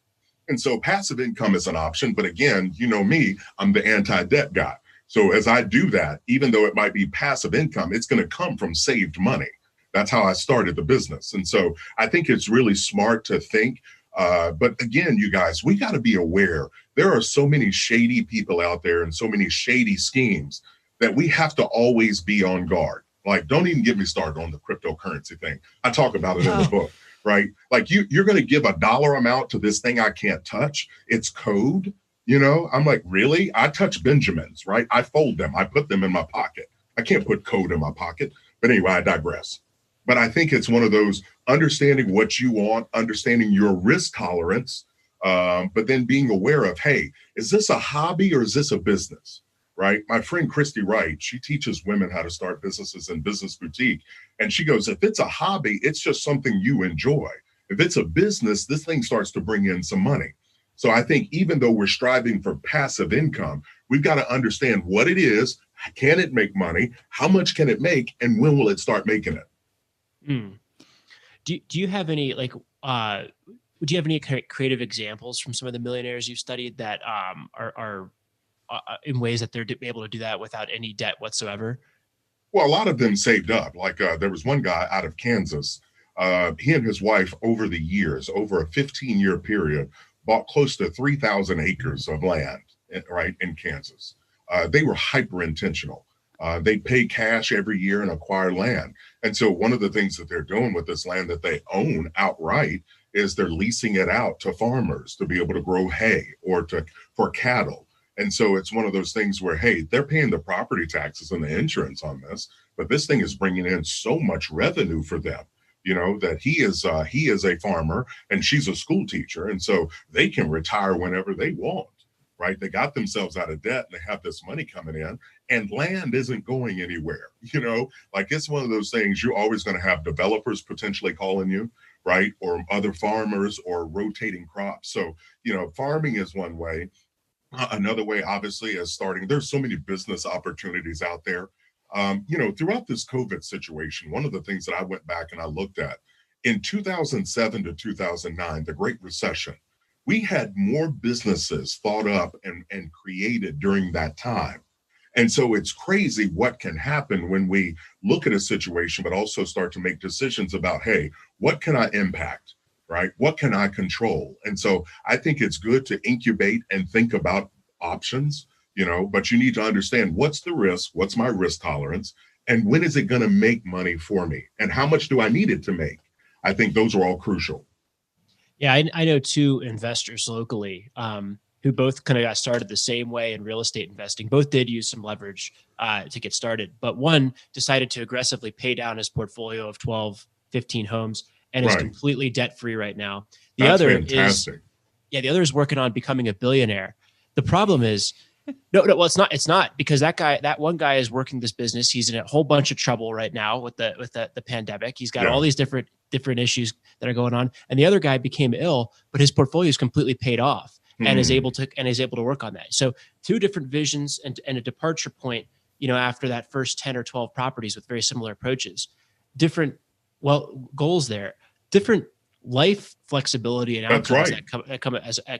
And so passive income is an option. But again, me, I'm the anti-debt guy. So as I do that, even though it might be passive income, it's going to come from saved money. That's how I started the business. And so I think it's really smart to think. But again, you guys, we got to be aware. There are so many shady people out there and so many shady schemes that we have to always be on guard. Like, don't even get me started on the cryptocurrency thing. I talk about it in the book. Right? Like you're going to give a dollar amount to this thing I can't touch. It's code. I'm like, really? I touch Benjamins, right? I fold them. I put them in my pocket. I can't put code in my pocket. But anyway, I digress. But I think it's one of those understanding what you want, understanding your risk tolerance, but then being aware of, hey, is this a hobby or is this a business? Right? My friend Christy Wright, she teaches women how to start businesses in Business Boutique. And she goes, if it's a hobby, it's just something you enjoy. If it's a business, this thing starts to bring in some money. So I think even though we're striving for passive income, we've got to understand what it is. Can it make money? How much can it make? And when will it start making it? Do you have any would you have any creative examples from some of the millionaires you've studied that are in ways that they're able to do that without any debt whatsoever? Well, a lot of them saved up. Like there was one guy out of Kansas. He and his wife over the years, over a 15-year period, bought close to 3,000 acres of land, right, in Kansas. They were hyper intentional. They pay cash every year and acquire land. And so one of the things that they're doing with this land that they own outright is they're leasing it out to farmers to be able to grow hay or for cattle. And so it's one of those things where, hey, they're paying the property taxes and the insurance on this, but this thing is bringing in so much revenue for them, that he is a farmer and she's a school teacher. And so they can retire whenever they want, right? They got themselves out of debt and they have this money coming in and land isn't going anywhere, like it's one of those things you're always going to have developers potentially calling you, right? Or other farmers or rotating crops. So, farming is one way. Another way, obviously, is starting. There's so many business opportunities out there. Throughout this COVID situation, one of the things that I went back and I looked at in 2007 to 2009, the Great Recession, we had more businesses thought up and created during that time. And so it's crazy what can happen when we look at a situation, but also start to make decisions about, hey, what can I impact? Right? What can I control? And so I think it's good to incubate and think about options. but you need to understand what's the risk, what's my risk tolerance, and when is it going to make money for me? And how much do I need it to make? I think those are all crucial. Yeah, I know two investors locally who both kind of got started the same way in real estate investing. Both did use some leverage to get started, but one decided to aggressively pay down his portfolio of 12, 15 homes and is completely debt-free right now. That's fantastic. The other is working on becoming a billionaire. The problem is, well, it's not because that one guy is working this business. He's in a whole bunch of trouble right now with the pandemic. He's got all these different issues that are going on. And the other guy became ill, but his portfolio is completely paid off and is able to work on that. So two different visions and a departure point, after that first 10 or 12 properties with very similar approaches, different, goals there, different life flexibility and outcomes that come as a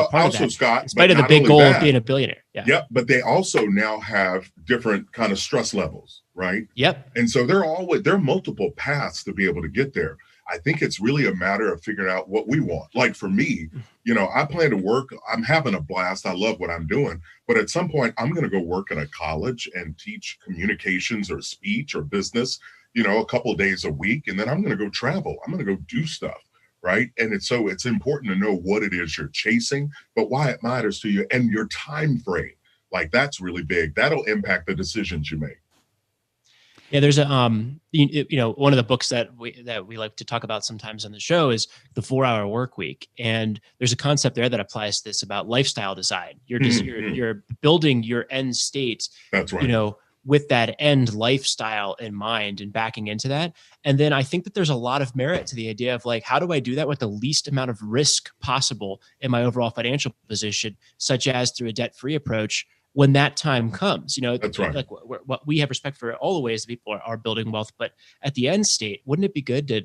part of that. Scott, in spite of the big goal of being a billionaire. Yep. But they also now have different kind of stress levels, right? Yep. And so there are multiple paths to be able to get there. I think it's really a matter of figuring out what we want. Like for me, I plan to work. I'm having a blast. I love what I'm doing. But at some point, I'm going to go work at a college and teach communications or speech or business, a couple of days a week. And then I'm going to go travel. I'm going to go do stuff. Right. And it's important to know what it is you're chasing, but why it matters to you and your time frame. That's really big. That'll impact the decisions you make. Yeah, there's a one of the books that we like to talk about sometimes on the show is the 4-Hour Work Week, and there's a concept there that applies to this about lifestyle design. You're building your end state. That's right. With that end lifestyle in mind and backing into that. And then I think that there's a lot of merit to the idea of how do I do that with the least amount of risk possible in my overall financial position, such as through a debt-free approach when that time comes. That's right. What we have respect for all the ways that people are building wealth, but at the end state, wouldn't it be good to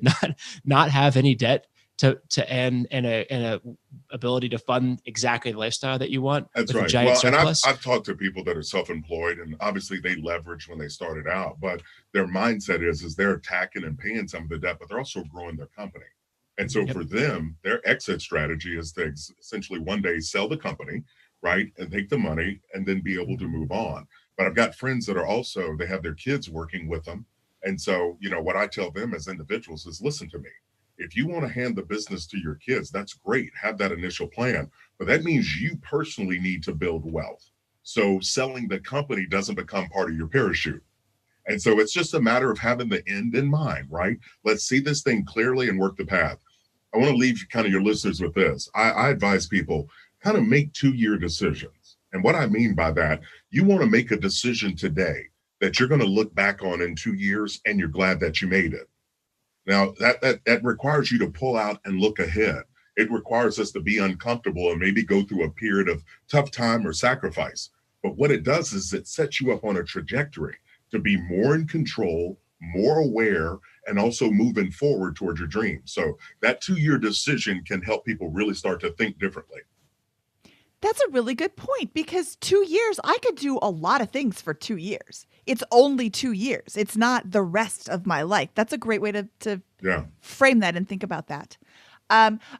not have any debt to end and a ability to fund exactly the lifestyle that you want? That's with right. A giant surplus? And I've talked to people that are self-employed, and obviously they leverage when they started out, but their mindset is they're attacking and paying some of the debt, but they're also growing their company. And so for them, their exit strategy is to essentially one day sell the company, right, and take the money and then be able to move on. But I've got friends that are also, they have their kids working with them. And so, what I tell them as individuals is, listen to me. If you want to hand the business to your kids, that's great. Have that initial plan. But that means you personally need to build wealth. So selling the company doesn't become part of your parachute. And so it's just a matter of having the end in mind, right? Let's see this thing clearly and work the path. I want to leave kind of your listeners with this. I advise people kind of make 2-year decisions. And what I mean by that, you want to make a decision today that you're going to look back on in 2 years and you're glad that you made it. Now, that requires you to pull out and look ahead. It requires us to be uncomfortable and maybe go through a period of tough time or sacrifice. But what it does is it sets you up on a trajectory to be more in control, more aware, and also moving forward towards your dreams. So that 2-year decision can help people really start to think differently. That's a really good point, because 2 years, I could do a lot of things for 2 years. It's only 2 years. It's not the rest of my life. That's a great way to frame that and think about that.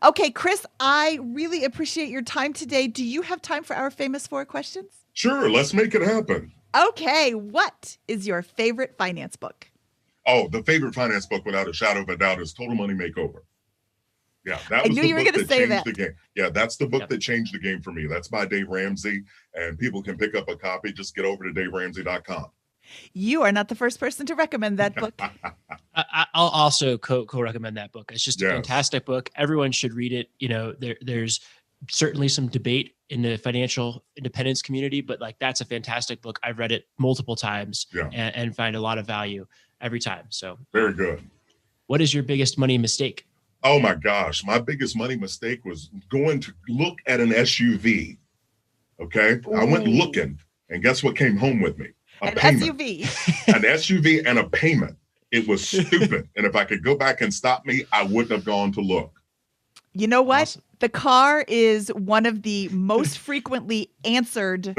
Okay, Chris, I really appreciate your time today. Do you have time for our famous 4 questions? Sure, let's make it happen. Okay, what is your favorite finance book? Oh, the favorite finance book, without a shadow of a doubt, is Total Money Makeover. Yeah, that was the book that changed the game. Yeah, that's the book that changed the game for me. That's by Dave Ramsey, and people can pick up a copy. Just get over to daveramsey.com. You are not the first person to recommend that book. I'll also co-recommend that book. It's just a fantastic book. Everyone should read it. There's certainly some debate in the financial independence community, but that's a fantastic book. I've read it multiple times and find a lot of value every time. So very good. What is your biggest money mistake? Oh my gosh. My biggest money mistake was going to look at an SUV. Okay. Ooh. I went looking, and guess what came home with me? An SUV. An SUV and a payment. It was stupid. And if I could go back and stop me, I wouldn't have gone to look. You know what? Awesome. The car is one of the most frequently answered,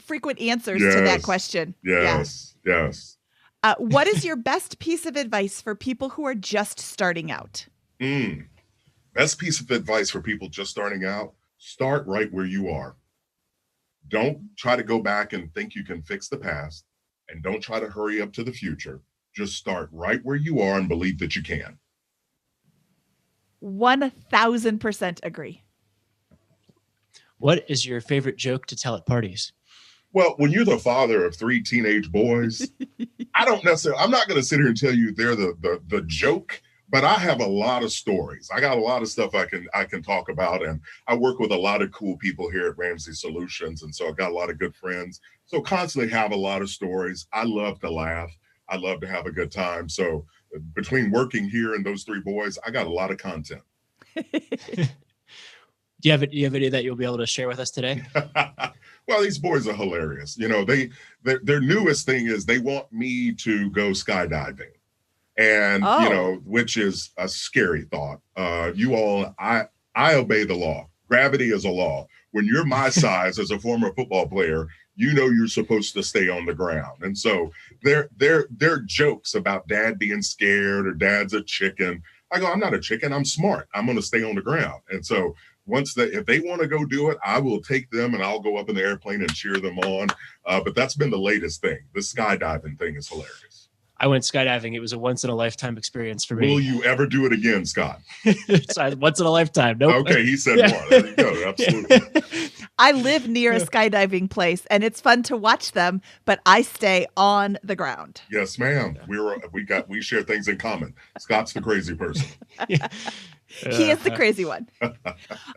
frequent answers to that question. Yes. What is your best piece of advice for people who are just starting out? Best piece of advice for people just starting out: start right where you are. Don't try to go back and think you can fix the past, and don't try to hurry up to the future. Just start right where you are and believe that you can. 1000% agree. What is your favorite joke to tell at parties? Well, when you're the father of 3 teenage boys, I'm not going to sit here and tell you they're the joke, but I have a lot of stories. I got a lot of stuff I can talk about, and I work with a lot of cool people here at Ramsey Solutions, and so I've got a lot of good friends. So constantly have a lot of stories. I love to laugh. I love to have a good time. So between working here and those 3 boys, I got a lot of content. Do you have any that you'll be able to share with us today? Well, these boys are hilarious. You know, their newest thing is they want me to go skydiving, and you know, which is a scary thought. I obey the law. Gravity is a law. When you're my size as a former football player, you know you're supposed to stay on the ground. And so they're jokes about dad being scared or dad's a chicken. I go, I'm not a chicken. I'm smart. I'm going to stay on the ground. And so if they want to go do it, I will take them and I'll go up in the airplane and cheer them on. But that's been the latest thing. The skydiving thing is hilarious. I went skydiving. It was a once in a lifetime experience for me. Will you ever do it again, Scott? Once in a lifetime. Nope. Okay, he said more. There you go. Absolutely. I live near a skydiving place, and it's fun to watch them, but I stay on the ground. Yes, ma'am. We share things in common. Scott's the crazy person. He is the crazy one.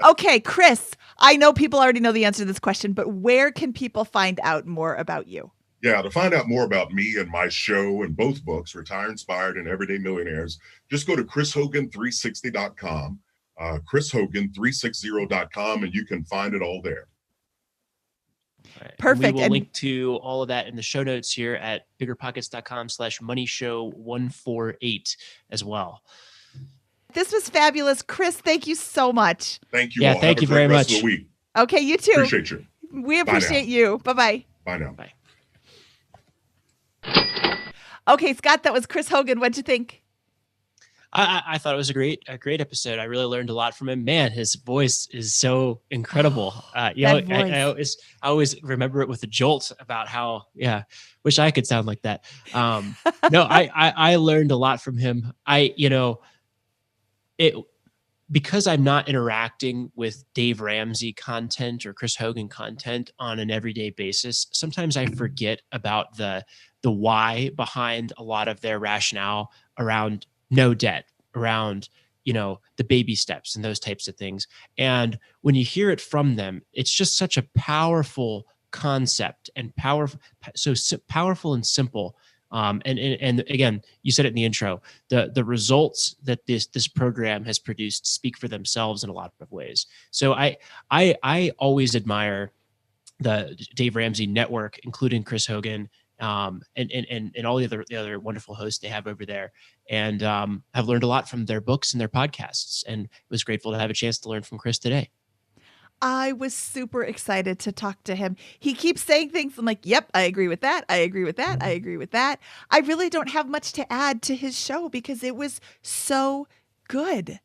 Okay, Chris, I know people already know the answer to this question, but where can people find out more about you? Yeah, to find out more about me and my show and both books, Retire Inspired and Everyday Millionaires, just go to chrishogan360.com, chrishogan360.com, and you can find it all there. Right. Perfect. And we will link to all of that in the show notes here at biggerpockets.com/moneyshow148 as well. This was fabulous. Chris, thank you so much. Thank you all. Thank you very much. Rest of the week. Okay, you too. Appreciate you. We appreciate you. Bye-bye. Bye now. Bye. Okay, Scott, that was Chris Hogan. What'd you think? I thought it was a great episode. I really learned a lot from him. Man, his voice is so incredible. I always remember it with a jolt about how, wish I could sound like that. I learned a lot from him. Because I'm not interacting with Dave Ramsey content or Chris Hogan content on an everyday basis, sometimes I forget about the why behind a lot of their rationale around no debt, around, the baby steps and those types of things. And when you hear it from them, it's just such a powerful concept and powerful and simple. And again, you said it in the intro, the results that this program has produced speak for themselves in a lot of ways. So I always admire the Dave Ramsey network, including Chris Hogan, and all the other wonderful hosts they have over there, and have learned a lot from their books and their podcasts, and was grateful to have a chance to learn from Chris today. I was super excited to talk to him. He keeps saying things. I'm like, yep, I agree with that. I agree with that. I agree with that. I really don't have much to add to his show because it was so good.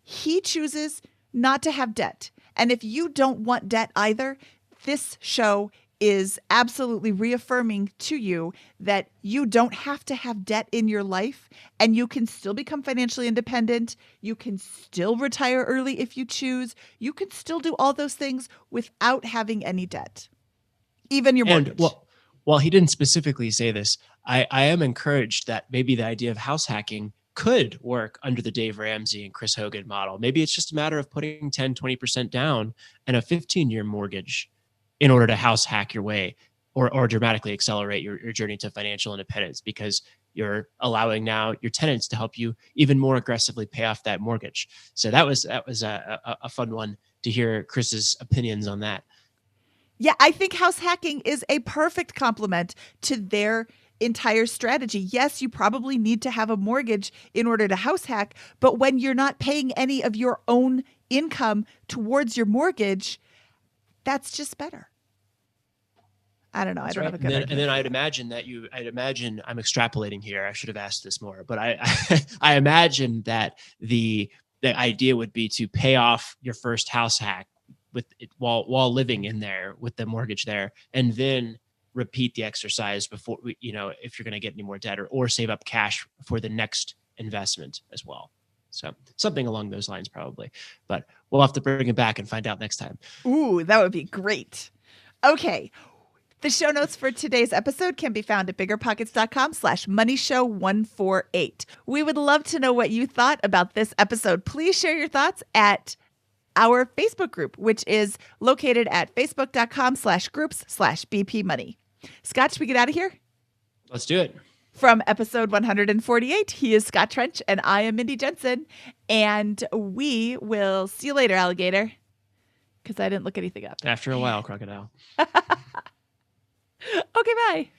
He chooses not to have debt. And if you don't want debt either, this show is absolutely reaffirming to you that you don't have to have debt in your life, and you can still become financially independent. You can still retire early if you choose. You can still do all those things without having any debt, even your mortgage. And while he didn't specifically say this, I am encouraged that maybe the idea of house hacking could work under the Dave Ramsey and Chris Hogan model. Maybe it's just a matter of putting 10, 20% down and a 15-year mortgage in order to house hack your way or dramatically accelerate your journey to financial independence, because you're allowing now your tenants to help you even more aggressively pay off that mortgage. So that was a fun one to hear Chris's opinions on that. Yeah, I think house hacking is a perfect complement to their entire strategy. Yes, you probably need to have a mortgage in order to house hack, but when you're not paying any of your own income towards your mortgage, that's just better. I don't know. That's I don't have a good argument. And then I'd imagine I'm extrapolating here. I should have asked this more, but I imagine that the idea would be to pay off your first house hack with it while living in there with the mortgage there, and then repeat the exercise before, if you're going to get any more debt, or save up cash for the next investment as well. So something along those lines probably, but we'll have to bring it back and find out next time. Ooh, that would be great. Okay. The show notes for today's episode can be found at biggerpockets.com/moneyshow148. We would love to know what you thought about this episode. Please share your thoughts at our Facebook group, which is located at facebook.com/groups/BP Scott, should we get out of here? Let's do it. From episode 148, he is Scott Trench and I am Mindy Jensen. And we will see you later, alligator. Because I didn't look anything up. After a while, crocodile. Okay, bye.